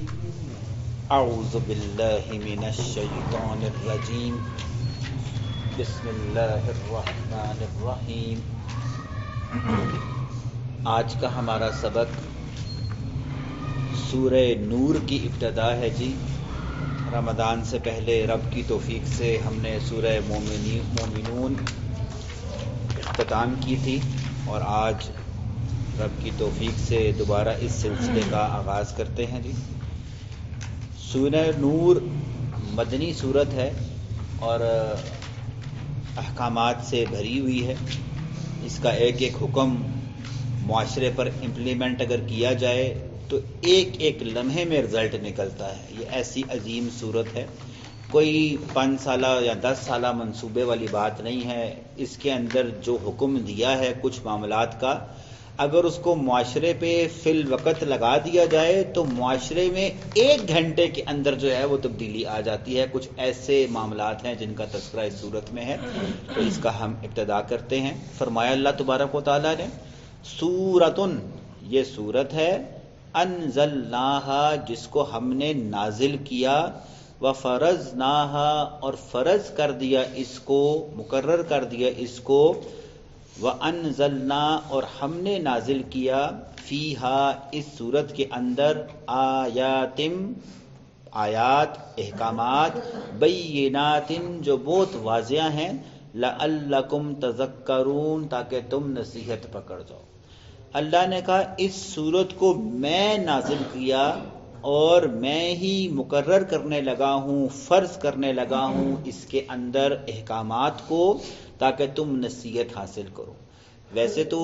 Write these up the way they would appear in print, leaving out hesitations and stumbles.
اعوذ باللہ من الشیطان الرجیم بسم اللہ الرحمن الرحیم۔ آج کا ہمارا سبق سورہ نور کی ابتدا ہے جی۔ رمضان سے پہلے رب کی توفیق سے ہم نے سورہ مومنون اختتام کی تھی، اور آج رب کی توفیق سے دوبارہ اس سلسلے کا آغاز کرتے ہیں جی۔ سورہ نور مدنی صورت ہے اور احکامات سے بھری ہوئی ہے۔ اس کا ایک ایک حکم معاشرے پر امپلیمنٹ اگر کیا جائے تو ایک ایک لمحے میں رزلٹ نکلتا ہے۔ یہ ایسی عظیم صورت ہے، کوئی 5 سالہ یا 10 سالہ منصوبے والی بات نہیں ہے۔ اس کے اندر جو حکم دیا ہے کچھ معاملات کا، اگر اس کو معاشرے پہ فی الوقت لگا دیا جائے تو معاشرے میں 1 گھنٹے کے اندر جو ہے وہ تبدیلی آ جاتی ہے۔ کچھ ایسے معاملات ہیں جن کا تذکرہ اس صورت میں ہے، تو اس کا ہم ابتدا کرتے ہیں۔ فرمایا اللہ تبارک و تعالیٰ نے، سورۃن، یہ صورت ہے، انزلناہا، جس کو ہم نے نازل کیا، وفرضناہا، اور فرض کر دیا اس کو، مقرر کر دیا اس کو، وَأَنزَلْنَا، اور ہم نے نازل کیا، فِيهَا، اس صورت کے اندر، آیات، احکامات، بینات، جو بہت واضح ہیں، لَعَلَّكُمْ تَذَكَّرُونَ، تاکہ تم نصیحت پکڑ جاؤ۔ اللہ نے کہا اس صورت کو میں نازل کیا اور میں ہی مقرر کرنے لگا ہوں، فرض کرنے لگا ہوں اس کے اندر احکامات کو، تاکہ تم نصیحت حاصل کرو۔ ویسے تو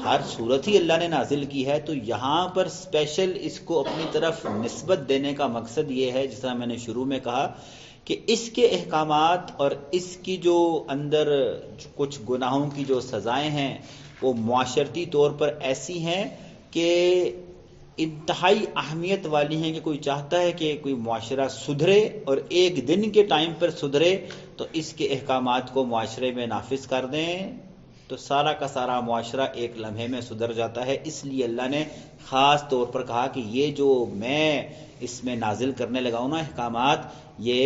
ہر صورت ہی اللہ نے نازل کی ہے، تو یہاں پر اسپیشل اس کو اپنی طرف نسبت دینے کا مقصد یہ ہے، جس طرح میں نے شروع میں کہا کہ اس کے احکامات اور اس کی جو اندر کچھ گناہوں کی جو سزائیں ہیں وہ معاشرتی طور پر ایسی ہیں کہ انتہائی اہمیت والی ہیں، کہ کوئی چاہتا ہے کہ کوئی معاشرہ سدھرے اور ایک دن کے ٹائم پر سدھرے تو اس کے احکامات کو معاشرے میں نافذ کر دیں تو سارا کا سارا معاشرہ ایک لمحے میں سدھر جاتا ہے۔ اس لیے اللہ نے خاص طور پر کہا کہ یہ جو میں اس میں نازل کرنے لگا ہوں نا احکامات، یہ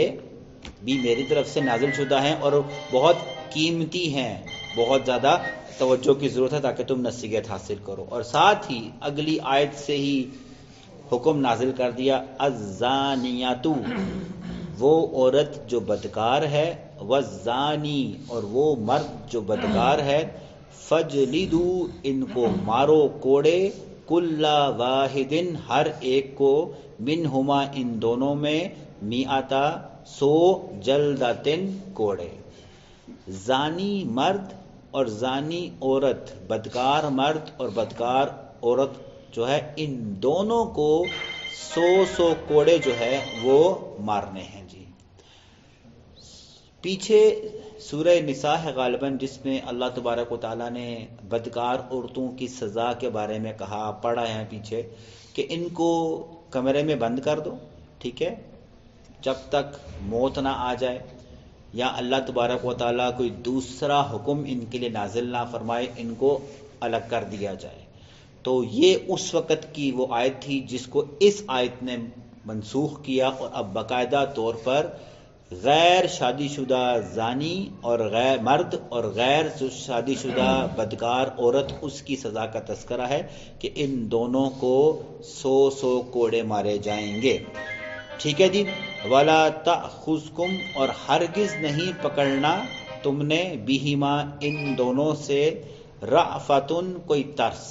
بھی میری طرف سے نازل شدہ ہیں اور بہت قیمتی ہیں، بہت زیادہ توجہ کی ضرورت ہے تاکہ تم نصیحت حاصل کرو۔ اور ساتھ ہی اگلی آیت سے ہی حکم نازل کر دیا، الزانیات، وہ عورت جو بدکار ہے، والزانی، اور وہ مرد جو بدکار ہے، فجلدوا، ان کو مارو کوڑے، کل واحد، ہر ایک کو، منہما، ان دونوں میں، 100 جلدتن، کوڑے۔ زانی مرد اور زانی عورت، بدکار مرد اور بدکار عورت جو ہے، ان دونوں کو 100 کوڑے جو ہے وہ مارنے ہیں جی۔ پیچھے سورہ نساء ہے غالباً، جس میں اللہ تبارک و تعالیٰ نے بدکار عورتوں کی سزا کے بارے میں کہا، پڑھا ہے پیچھے، کہ ان کو کمرے میں بند کر دو، ٹھیک ہے، جب تک موت نہ آ جائے، یا اللہ تبارک و تعالیٰ کوئی دوسرا حکم ان کے لیے نازل نہ فرمائے، ان کو الگ کر دیا جائے۔ تو یہ اس وقت کی وہ آیت تھی جس کو اس آیت نے منسوخ کیا، اور اب باقاعدہ طور پر غیر شادی شدہ زانی اور غیر مرد اور غیر شادی شدہ بدکار عورت، اس کی سزا کا تذکرہ ہے کہ ان دونوں کو 100 کوڑے مارے جائیں گے، ٹھیک ہے جی۔ وَلَا تَأْخُذْكُمْ، اور ہرگز نہیں پکڑنا تم نے، بِهِمَا، ان دونوں سے، رأفتٌ، کوئی ترس،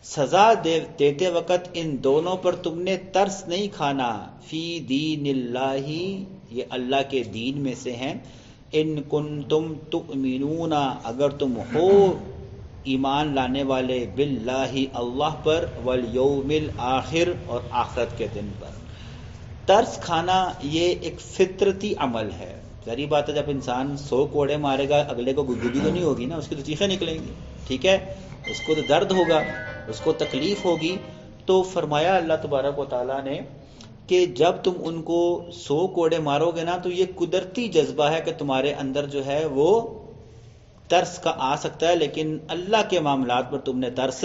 سزا دیتے وقت ان دونوں پر تم نے ترس نہیں کھانا، فی دین اللہ، یہ اللہ کے دین میں سے ہیں، ان کنتم تؤمنون، اگر تم ہو ایمان لانے والے، باللہ، اللہ پر، والیوم الآخر، اور آخرت کے دن پر۔ ترس کھانا یہ ایک فطرتی عمل ہے۔ ظاہری بات ہے جب انسان 100 کوڑے مارے گا، اگلے کو گدگدی تو نہیں ہوگی نا، اس کی تو چیخیں نکلیں گی، ٹھیک ہے، اس کو تو درد ہوگا، اس کو تکلیف ہوگی۔ تو فرمایا اللہ تبارک و تعالیٰ نے کہ جب تم ان کو 100 کوڑے مارو گے نا، تو یہ قدرتی جذبہ ہے کہ تمہارے اندر جو ہے وہ ترس کا آ سکتا ہے، لیکن اللہ کے معاملات پر تم نے ترس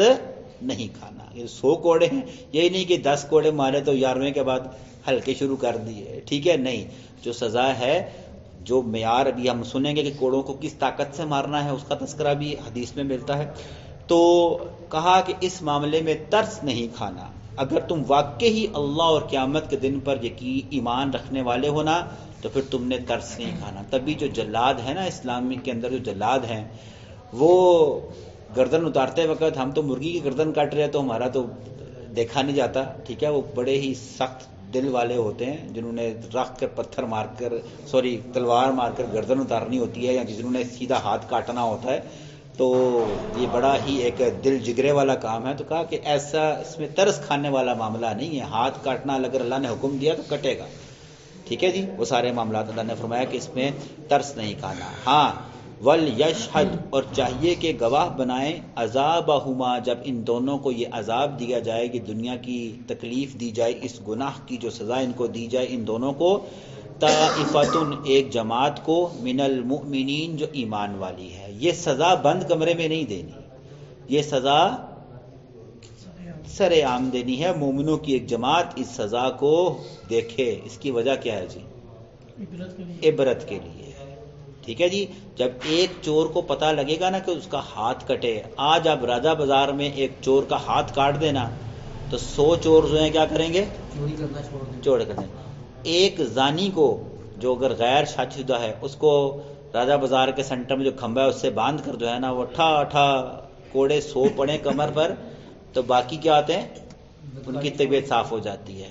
نہیں کھانا. یہ 100 کوڑے ہیں، یہی نہیں کہ 10 کوڑے مارے تو 11ویں کے بعد ہلکے شروع کر دیے، ٹھیک ہے، نہیں. جو سزا ہے، جو معیار ابھی ہم سنیں گے کہ کوڑوں کو کس طاقت سے مارنا ہے، اس کا تذکرہ بھی حدیث میں ملتا ہے. تو کہا کہ اس معاملے میں ترس نہیں کھانا. اگر تم واقعی اللہ اور قیامت کے دن پر ایمان رکھنے والے ہو نا، تو پھر تم نے ترس نہیں کھانا. تبھی جو جلاد ہے نا اسلامی کے اندر، جو جلاد ہیں وہ گردن اتارتے وقت، ہم تو مرغی کی گردن کاٹ رہے ہیں تو ہمارا تو دیکھا نہیں جاتا، ٹھیک ہے، وہ بڑے ہی سخت دل والے ہوتے ہیں جنہوں نے رکھ کر پتھر مار کر تلوار مار کر گردن اتارنی ہوتی ہے، یا جنہوں نے سیدھا ہاتھ کاٹنا ہوتا ہے. تو یہ بڑا ہی ایک دل جگرے والا کام ہے. تو کہا کہ ایسا اس میں ترس کھانے والا معاملہ نہیں ہے. ہاتھ کاٹنا اگر اللہ نے حکم دیا تو کٹے گا، ٹھیک ہے جی. وہ سارے معاملات اللہ نے فرمایا کہ اس میں ترس نہیں کھانا. ہاں وَلْيَشْهَدْ، اور چاہیے کہ گواہ بنائیں، عذابہما، جب ان دونوں کو یہ عذاب دیا جائے، کہ دنیا کی تکلیف دی جائے، اس گناہ کی جو سزا ان کو دی جائے، ان دونوں کو، طائفتن، ایک جماعت کو، من المؤمنین، جو ایمان والی ہے. یہ سزا بند کمرے میں نہیں دینی، یہ سزا سر عام دینی ہے. مومنوں کی ایک جماعت اس سزا کو دیکھے. اس کی وجہ کیا ہے جی؟ عبرت کے لیے، ٹھیک ہے جی. جب ایک چور کو پتہ لگے گا نا کہ اس کا ہاتھ کٹے، آج آپ راجہ بازار میں ایک چور کا ہاتھ کاٹ دینا تو 100 چور جو ہیں کیا کریں گے؟ چور کر دیں. ایک زانی کو جو اگر غیر شادی شدہ ہے، اس کو راجہ بازار کے سینٹر میں جو کھمبا ہے اس سے باندھ کر جو ہے نا وہ ٹھا ٹھا کوڑے 100 پڑے کمر پر، تو باقی کیا آتے ہیں؟ ان کی طبیعت صاف ہو جاتی ہے.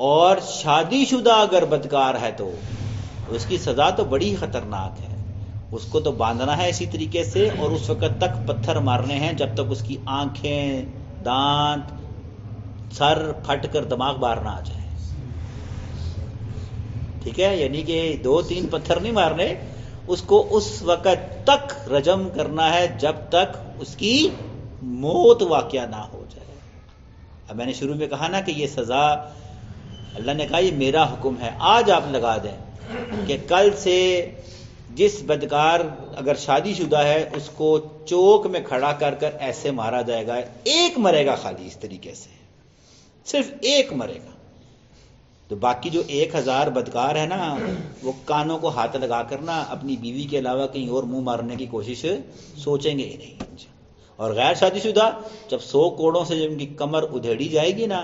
اور شادی شدہ اگر بدکار ہے تو اس کی سزا تو بڑی خطرناک ہے. اس کو تو باندھنا ہے اسی طریقے سے، اور اس وقت تک پتھر مارنے ہیں جب تک اس کی آنکھیں، دانت، سر پھٹ کر دماغ باہر نہ آ جائے، ٹھیک ہے. یعنی کہ 2-3 پتھر نہیں مارنے، اس کو اس وقت تک رجم کرنا ہے جب تک اس کی موت واقعہ نہ ہو جائے. اب میں نے شروع میں کہا نا کہ یہ سزا اللہ نے کہا یہ میرا حکم ہے. آج آپ لگا دیں کہ کل سے جس بدکار اگر شادی شدہ ہے اس کو چوک میں کھڑا کر کر ایسے مارا جائے گا. ایک مرے گا خالی اس طریقے سے، صرف ایک مرے گا. تو باقی جو 1000 بدکار ہے نا، وہ کانوں کو ہاتھ لگا کر نا اپنی بیوی کے علاوہ کہیں اور منہ مارنے کی کوشش سوچیں گے ہی نہیں. اور غیر شادی شدہ جب 100 کوڑوں سے جب ان کی کمر ادھیڑی جائے گی نا،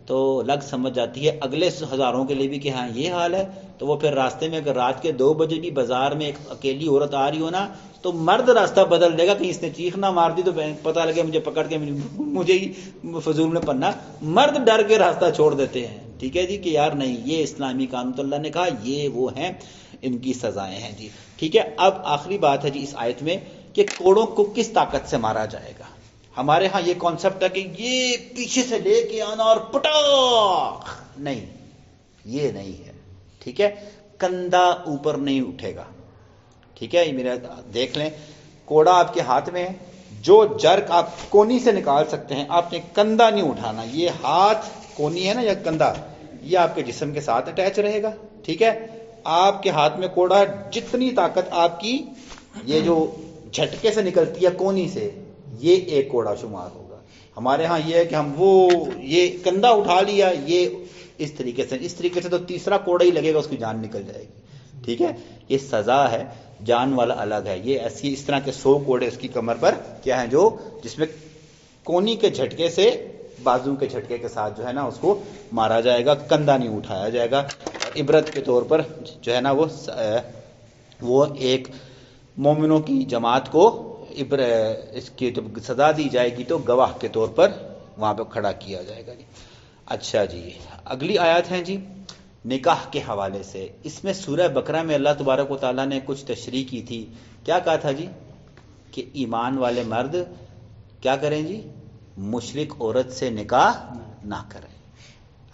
تو لگ سمجھ جاتی ہے اگلے ہزاروں کے لیے بھی کہ ہاں یہ حال ہے. تو وہ پھر راستے میں اگر رات کے 2 بجے بھی بازار میں ایک اکیلی عورت آ رہی ہو نا، تو مرد راستہ بدل دے گا کہ اس نے چیخ نہ مار دی تو پتہ لگے مجھے پکڑ کے مجھے ہی فضول میں پڑنا. مرد ڈر کے راستہ چھوڑ دیتے ہیں، ٹھیک ہے جی، کہ یار نہیں یہ اسلامی قانون. تو اللہ نے کہا یہ وہ ہیں، ان کی سزائیں ہیں جی. ٹھیک ہے. اب آخری بات ہے جی اس آیت میں کہ کوڑوں کو کس طاقت سے مارا جائے گا. ہمارے ہاں یہ کانسیپٹ ہے کہ یہ پیچھے سے لے کے آنا اور پٹاخ، نہیں، یہ نہیں ہے. ٹھیک ہے. کندھا اوپر نہیں اٹھے گا، ٹھیک ہے. یہ میرا دیکھ لیں، کوڑا آپ کے ہاتھ میں ہے، جو جرک آپ کونی سے نکال سکتے ہیں، آپ نے کندھا نہیں اٹھانا. یہ ہاتھ کونی ہے نا یا کندھا، یہ آپ کے جسم کے ساتھ اٹیچ رہے گا. ٹھیک ہے. آپ کے ہاتھ میں کوڑا، جتنی طاقت آپ کی یہ جو جھٹکے سے نکلتی ہے کونی سے، یہ ایک کوڑا شمار ہوگا. ہمارے ہاں یہ ہے کہ ہم یہ کندھا اٹھا لیا، یہ اس طریقے سے تو تیسرا کوڑا ہی لگے گا، اس کی جان نکل جائے گی. ٹھیک ہے. یہ سزا ہے، جان والا الگ ہے. یہ ایسی اس طرح کے 100 کوڑے اس کی کمر پر کیا ہیں، جو جس میں کونی کے جھٹکے سے، بازو کے جھٹکے کے ساتھ جو ہے نا اس کو مارا جائے گا. کندھا نہیں اٹھایا جائے گا. عبرت کے طور پر جو ہے نا وہ ایک مومنوں کی جماعت کو اس کی جب سزا دی جائے گی تو گواہ کے طور پر وہاں پہ کھڑا کیا جائے گا. اچھا جی، اگلی آیات ہیں جی نکاح کے حوالے سے. اس میں سورہ بقرہ میں اللہ تبارک و تعالیٰ نے کچھ تشریح کی تھی. کیا کہا تھا جی؟ کہ ایمان والے مرد کیا کریں جی؟ مشرک عورت سے نکاح نہ کریں.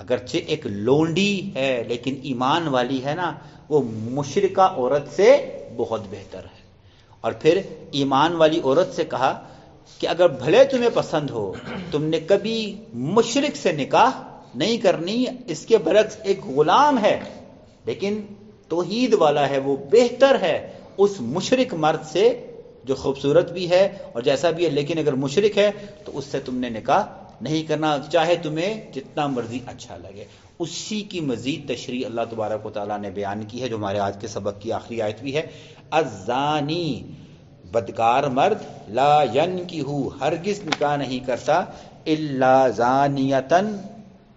اگرچہ ایک لونڈی ہے لیکن ایمان والی ہے نا، وہ مشرکہ عورت سے بہت بہتر ہے. اور پھر ایمان والی عورت سے کہا کہ اگر بھلے تمہیں پسند ہو، تم نے کبھی مشرک سے نکاح نہیں کرنی. اس کے برعکس ایک غلام ہے لیکن توحید والا ہے، وہ بہتر ہے اس مشرک مرد سے جو خوبصورت بھی ہے اور جیسا بھی ہے، لیکن اگر مشرک ہے تو اس سے تم نے نکاح نہیں کرنا، چاہے تمہیں جتنا مرضی اچھا لگے۔ اسی کی مزید تشریح اللہ تبارک و تعالیٰ نے بیان کی ہے، جو ہمارے آج کے سبق کی آخری آیت بھی ہے۔ الزانی، بدکار مرد، لا ینکح، ہرگز نکاح نہیں کرتا، الا زانیتن،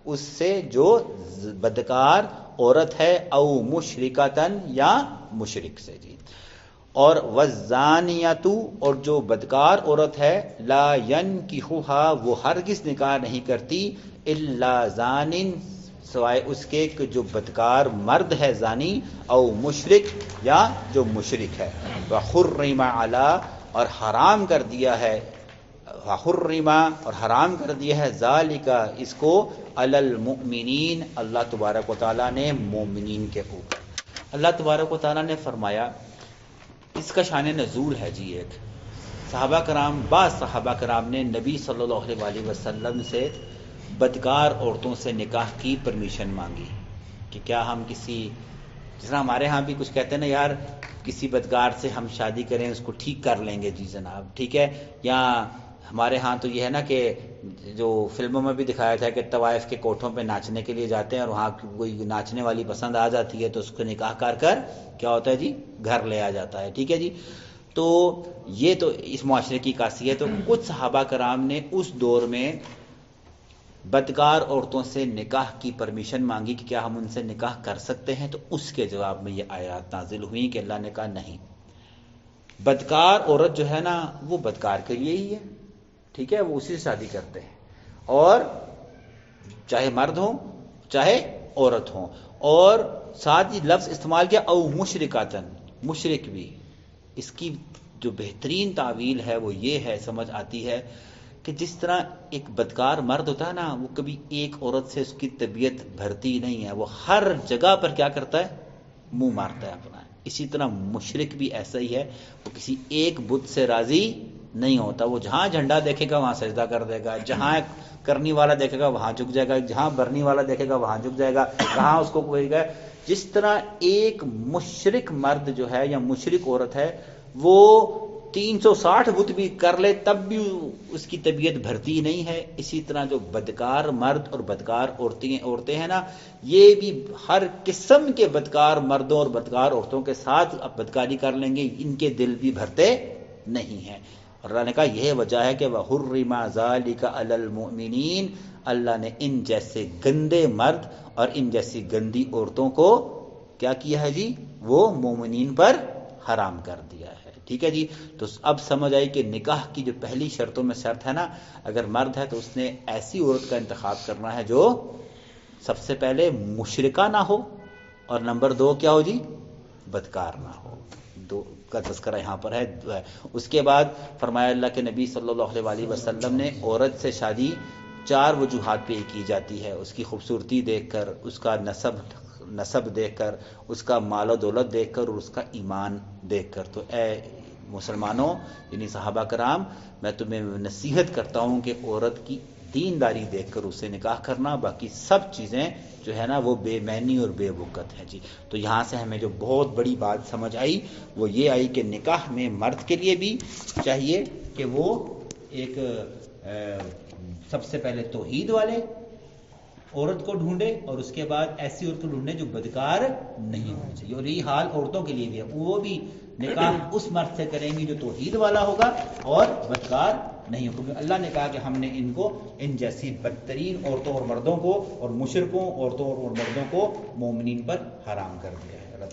اس سے جو بدکار عورت ہے، او مشرکتن، یا مشرک سے جی۔ اور والزانیۃ، اور جو بدکار عورت ہے، لا ینکحھا، وہ ہرگز نکاح نہیں کرتی، الا زان، سوائے اس کے کہ جو بدکار مرد ہے زانی، او مشرک، یا جو مشرک ہے۔ وحرم علی، اور حرام کر دیا ہے، وحرم، اور حرام کر دیا ہے، ذالک، اس کو، علی المؤمنین، اللہ تبارک و تعالیٰ نے مومنین کے اوپر۔ اللہ تبارک و تعالیٰ نے فرمایا، اس کا شان نزول ہے جی۔ ایک صحابہ کرام، بعض صحابہ کرام نے نبی صلی اللہ علیہ وسلم سے بدکار عورتوں سے نکاح کی پرمیشن مانگی کہ کیا ہم کسی، جس طرح ہمارے ہاں بھی کچھ کہتے ہیں نا یار کسی بدکار سے ہم شادی کریں اس کو ٹھیک کر لیں گے جی جناب، ٹھیک ہے۔ یا ہمارے ہاں تو یہ ہے نا کہ جو فلموں میں بھی دکھایا تھا کہ طوائف کے کوٹھوں پہ ناچنے کے لیے جاتے ہیں اور وہاں کوئی ناچنے والی پسند آ جاتی ہے تو اس کو نکاح کر کیا ہوتا ہے جی، گھر لے آ جاتا ہے، ٹھیک ہے جی۔ تو یہ تو اس معاشرے کی خاصیت ہے۔ تو کچھ صحابہ کرام نے اس دور میں بدکار عورتوں سے نکاح کی پرمیشن مانگی کہ کیا ہم ان سے نکاح کر سکتے ہیں، تو اس کے جواب میں یہ آیات نازل ہوئی کہ اللہ نے کہا نہیں، بدکار عورت جو ہے نا وہ بدکار کے لیے ہی ہے، ٹھیک ہے، وہ اسی سے شادی کرتے ہیں، اور چاہے مرد ہوں چاہے عورت ہوں۔ اور ساتھ ہی لفظ استعمال کیا، او مشرکاتن، مشرک بھی۔ اس کی جو بہترین تعویل ہے وہ یہ ہے، سمجھ آتی ہے کہ جس طرح ایک بدکار مرد ہوتا ہے نا، وہ کبھی ایک عورت سے اس کی طبیعت بھرتی نہیں ہے، وہ ہر جگہ پر کیا کرتا ہے، منہ مارتا ہے اپنا۔ اسی طرح مشرک بھی ایسا ہی ہے، وہ کسی ایک بت سے راضی نہیں ہوتا، وہ جہاں جھنڈا دیکھے گا وہاں سجدہ کر دے گا، جہاں کرنی والا دیکھے گا وہاں جھک جائے گا، جہاں برنی والا دیکھے گا وہاں جھک جائے گا، کہاں اس کو کوئی گا۔ جس طرح ایک مشرک مرد جو ہے یا مشرک عورت ہے، وہ 360 بت بھی کر لے تب بھی اس کی طبیعت بھرتی نہیں ہے، اسی طرح جو بدکار مرد اور بدکار عورتیں ہیں نا، یہ بھی ہر قسم کے بدکار مردوں اور بدکار عورتوں کے ساتھ اب بدکاری کر لیں گے، ان کے دل بھی بھرتے نہیں ہیں۔ اور اللہ نے کہا یہ وجہ ہے کہ وَحُرِّمَ ذَلِكَ عَلَى الْمُؤْمِنِينَ، اللہ نے ان جیسے گندے مرد اور ان جیسی گندی عورتوں کو کیا کیا ہے جی، وہ مومنین پر حرام کر دیا ہے، ٹھیک ہے جی۔ تو اب سمجھ آئی کہ نکاح کی جو پہلی شرطوں میں شرط ہے نا، اگر مرد ہے تو اس نے ایسی عورت کا انتخاب کرنا ہے جو سب سے پہلے مشرکہ نہ ہو، اور نمبر 2 کیا ہو جی، بدکار نہ ہو۔ دو کا تذکرہ یہاں پر ہے۔ اس کے بعد فرمایا اللہ کے نبی صلی اللہ علیہ وسلم نے عورت سے شادی 4 وجوہات پہ کی جاتی ہے، اس کی خوبصورتی دیکھ کر، اس کا نسب دیکھ کر، اس کا مال و دولت دیکھ کر، اور اس کا ایمان دیکھ کر۔ تو اے مسلمانوں، یعنی صحابہ کرام، میں تمہیں نصیحت کرتا ہوں کہ عورت کی دینداری دیکھ کر اسے نکاح کرنا، باقی سب چیزیں جو ہے نا وہ بے معنی اور بے وقت ہے جی۔ تو یہاں سے ہمیں جو بہت بڑی بات سمجھ آئی وہ یہ آئی کہ نکاح میں مرد کے لیے بھی چاہیے کہ وہ ایک سب سے پہلے توحید والے عورت کو ڈھونڈے، اور اس کے بعد ایسی عورت کو ڈھونڈے جو بدکار نہیں ہونی چاہیے۔ اور یہی حال عورتوں کے لیے بھی ہے، وہ بھی نکاح اس مرد سے کریں گی جو توحید والا ہوگا اور بدکار نہیں ہوگا، کیونکہ اللہ نے کہا کہ ہم نے ان کو، ان جیسی بدترین عورتوں اور مردوں کو، اور مشرکوں عورتوں اور مردوں کو مومنین پر حرام کر دیا ہے۔